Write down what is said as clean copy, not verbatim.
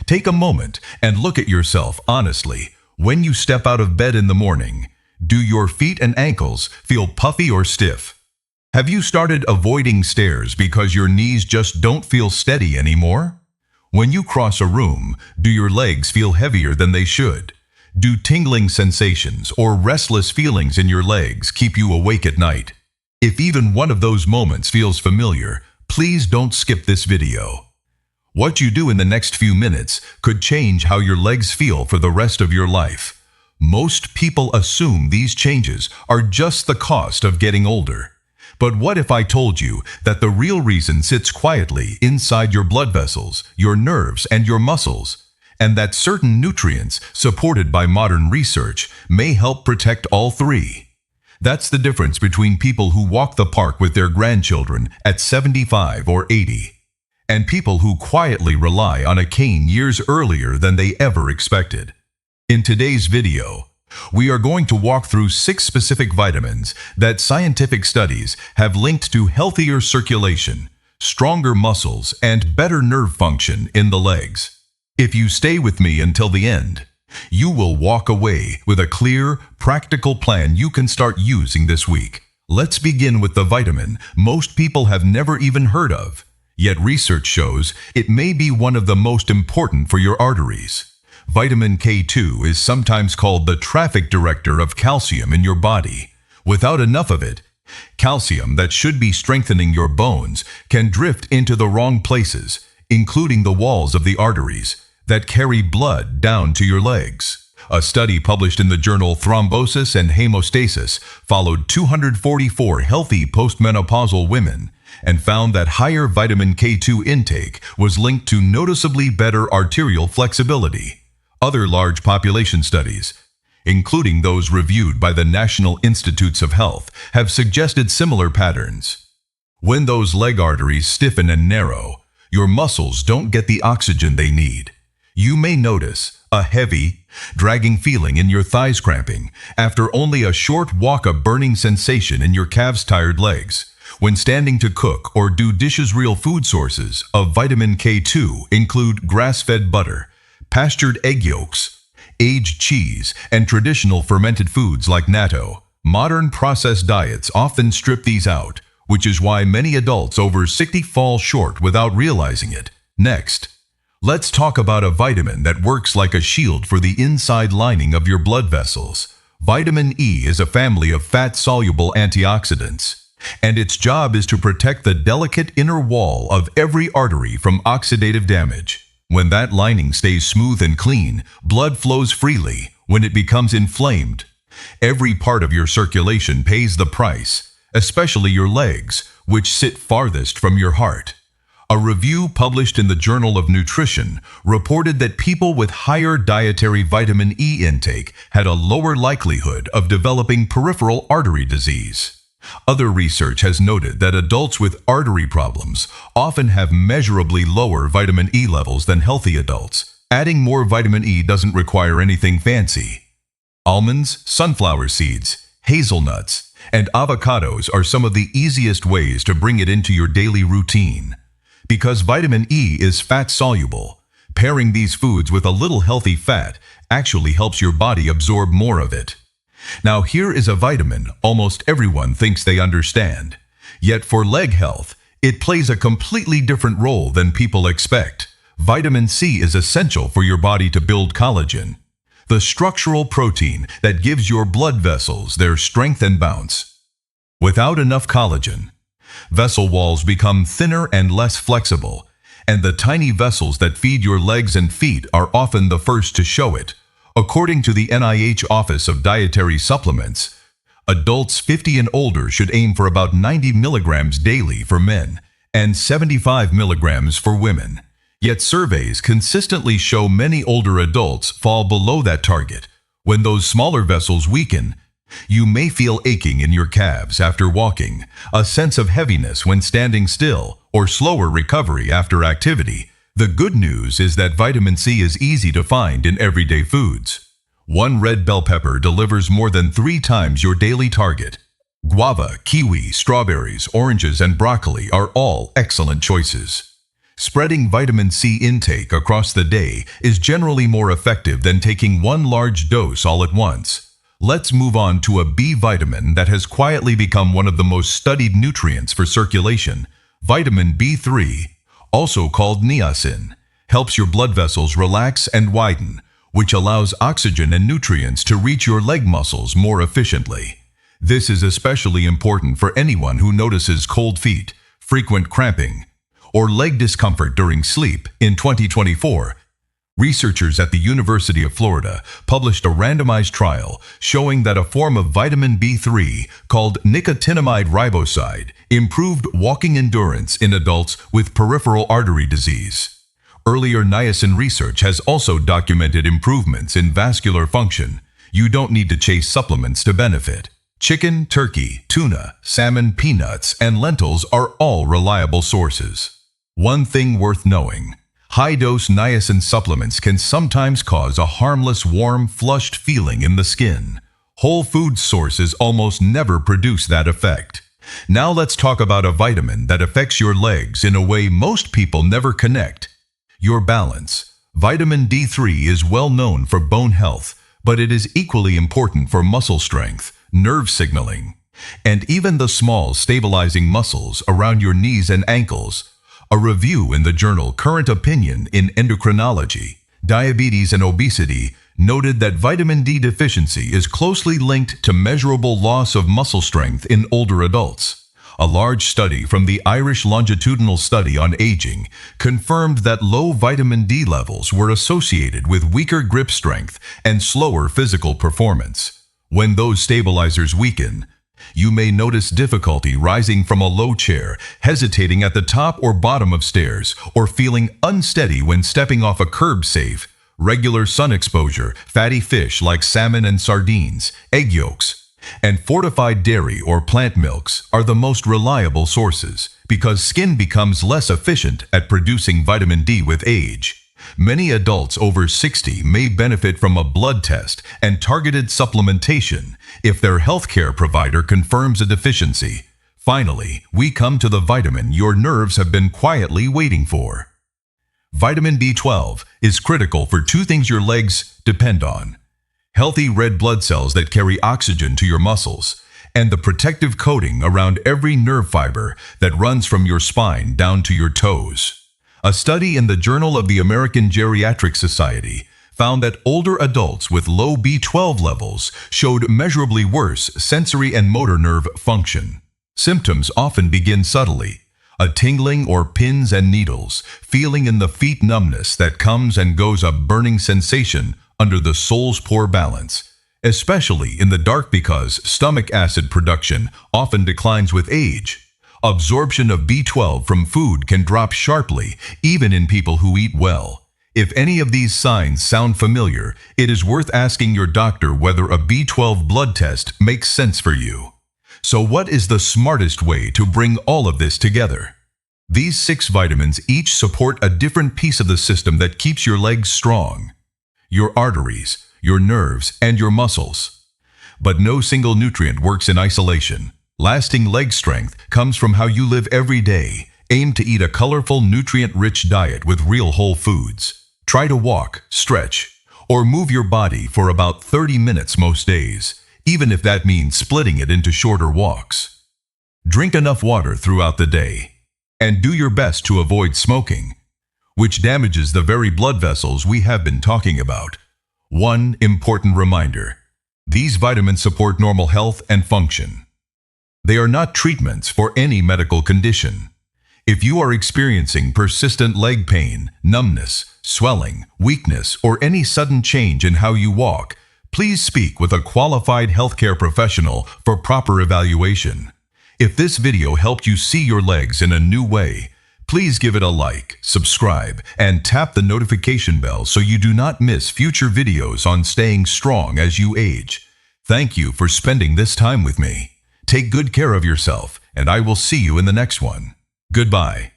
Take a moment and look at yourself honestly. When you step out of bed in the morning, do your feet and ankles feel puffy or stiff? Have you started avoiding stairs because your knees just don't feel steady anymore? When you cross a room, do your legs feel heavier than they should? Do tingling sensations or restless feelings in your legs keep you awake at night? If even one of those moments feels familiar, please don't skip this video. What you do in the next few minutes could change how your legs feel for the rest of your life. Most people assume these changes are just the cost of getting older. But what if I told you that the real reason sits quietly inside your blood vessels, your nerves, and your muscles, and that certain nutrients supported by modern research may help protect all three? That's the difference between people who walk the park with their grandchildren at 75 or 80, and people who quietly rely on a cane years earlier than they ever expected. In today's video, we are going to walk through 6 specific vitamins that scientific studies have linked to healthier circulation, stronger muscles, and better nerve function in the legs. If you stay with me until the end, you will walk away with a clear, practical plan you can start using this week. Let's begin with the vitamin most people have never even heard of, yet research shows it may be one of the most important for your arteries. Vitamin K2 is sometimes called the traffic director of calcium in your body. Without enough of it, calcium that should be strengthening your bones can drift into the wrong places, including the walls of the arteries that carry blood down to your legs. A study published in the journal Thrombosis and Hemostasis followed 244 healthy postmenopausal women and found that higher vitamin K2 intake was linked to noticeably better arterial flexibility. Other large population studies, including those reviewed by the National Institutes of Health, have suggested similar patterns. When those leg arteries stiffen and narrow, your muscles don't get the oxygen they need. You may notice a heavy, dragging feeling in your thighs, cramping after only a short walk, a burning sensation in your calves' tired legs. When standing to cook or do dishes, real food sources of vitamin K2 include grass-fed butter, pastured egg yolks, aged cheese, and traditional fermented foods like natto. Modern processed diets often strip these out, which is why many adults over 60 fall short without realizing it. Next, let's talk about a vitamin that works like a shield for the inside lining of your blood vessels. Vitamin E is a family of fat-soluble antioxidants, and its job is to protect the delicate inner wall of every artery from oxidative damage. When that lining stays smooth and clean, blood flows freely. When it becomes inflamed, every part of your circulation pays the price, especially your legs, which sit farthest from your heart. A review published in the Journal of Nutrition reported that people with higher dietary vitamin E intake had a lower likelihood of developing peripheral artery disease. Other research has noted that adults with artery problems often have measurably lower vitamin E levels than healthy adults. Adding more vitamin E doesn't require anything fancy. Almonds, sunflower seeds, hazelnuts, and avocados are some of the easiest ways to bring it into your daily routine. Because vitamin E is fat-soluble, pairing these foods with a little healthy fat actually helps your body absorb more of it. Now here is a vitamin almost everyone thinks they understand. Yet for leg health, it plays a completely different role than people expect. Vitamin C is essential for your body to build collagen, the structural protein that gives your blood vessels their strength and bounce. Without enough collagen, vessel walls become thinner and less flexible, and the tiny vessels that feed your legs and feet are often the first to show it. According to the NIH Office of Dietary Supplements, adults 50 and older should aim for about 90 milligrams daily for men and 75 milligrams for women. Yet surveys consistently show many older adults fall below that target. When those smaller vessels weaken, you may feel aching in your calves after walking, a sense of heaviness when standing still, or slower recovery after activity. The good news is that vitamin C is easy to find in everyday foods. One red bell pepper delivers more than 3 times your daily target. Guava, kiwi, strawberries, oranges, and broccoli are all excellent choices. Spreading vitamin C intake across the day is generally more effective than taking one large dose all at once. Let's move on to a B vitamin that has quietly become one of the most studied nutrients for circulation. Vitamin B3, also called niacin, helps your blood vessels relax and widen, which allows oxygen and nutrients to reach your leg muscles more efficiently. This is especially important for anyone who notices cold feet, frequent cramping, or leg discomfort during sleep. In 2024, researchers at the University of Florida published a randomized trial showing that a form of vitamin B3 called nicotinamide riboside improved walking endurance in adults with peripheral artery disease. Earlier niacin research has also documented improvements in vascular function. You don't need to chase supplements to benefit. Chicken, turkey, tuna, salmon, peanuts, and lentils are all reliable sources. One thing worth knowing: high-dose niacin supplements can sometimes cause a harmless, warm, flushed feeling in the skin. Whole food sources almost never produce that effect. Now let's talk about a vitamin that affects your legs in a way most people never connect: your balance. Vitamin D3 is well known for bone health, but it is equally important for muscle strength, nerve signaling, and even the small stabilizing muscles around your knees and ankles. A review in the journal Current Opinion in Endocrinology, Diabetes and Obesity noted that vitamin D deficiency is closely linked to measurable loss of muscle strength in older adults. A large study from the Irish Longitudinal Study on Aging confirmed that low vitamin D levels were associated with weaker grip strength and slower physical performance. When those stabilizers weaken, you may notice difficulty rising from a low chair, hesitating at the top or bottom of stairs, or feeling unsteady when stepping off a curb safe. Regular sun exposure, fatty fish like salmon and sardines, egg yolks, and fortified dairy or plant milks are the most reliable sources, because skin becomes less efficient at producing vitamin D with age. Many adults over 60 may benefit from a blood test and targeted supplementation if their healthcare provider confirms a deficiency. Finally, we come to the vitamin your nerves have been quietly waiting for. Vitamin B12 is critical for two things your legs depend on: healthy red blood cells that carry oxygen to your muscles, and the protective coating around every nerve fiber that runs from your spine down to your toes. A study in the Journal of the American Geriatric Society found that older adults with low B12 levels showed measurably worse sensory and motor nerve function. Symptoms often begin subtly: a tingling or pins and needles, feeling in the feet, numbness that comes and goes, a burning sensation under the sole's poor balance, especially in the dark because stomach acid production often declines with age. Absorption of B12 from food can drop sharply, even in people who eat well. If any of these signs sound familiar, it is worth asking your doctor whether a B12 blood test makes sense for you. So what is the smartest way to bring all of this together? These 6 vitamins each support a different piece of the system that keeps your legs strong: your arteries, your nerves, and your muscles. But no single nutrient works in isolation. Lasting leg strength comes from how you live every day. Aim to eat a colorful, nutrient-rich diet with real whole foods. Try to walk, stretch, or move your body for about 30 minutes most days, even if that means splitting it into shorter walks. Drink enough water throughout the day. And do your best to avoid smoking, which damages the very blood vessels we have been talking about. One important reminder: these vitamins support normal health and function. They are not treatments for any medical condition. If you are experiencing persistent leg pain, numbness, swelling, weakness, or any sudden change in how you walk, please speak with a qualified healthcare professional for proper evaluation. If this video helped you see your legs in a new way, please give it a like, subscribe, and tap the notification bell so you do not miss future videos on staying strong as you age. Thank you for spending this time with me. Take good care of yourself, and I will see you in the next one. Goodbye.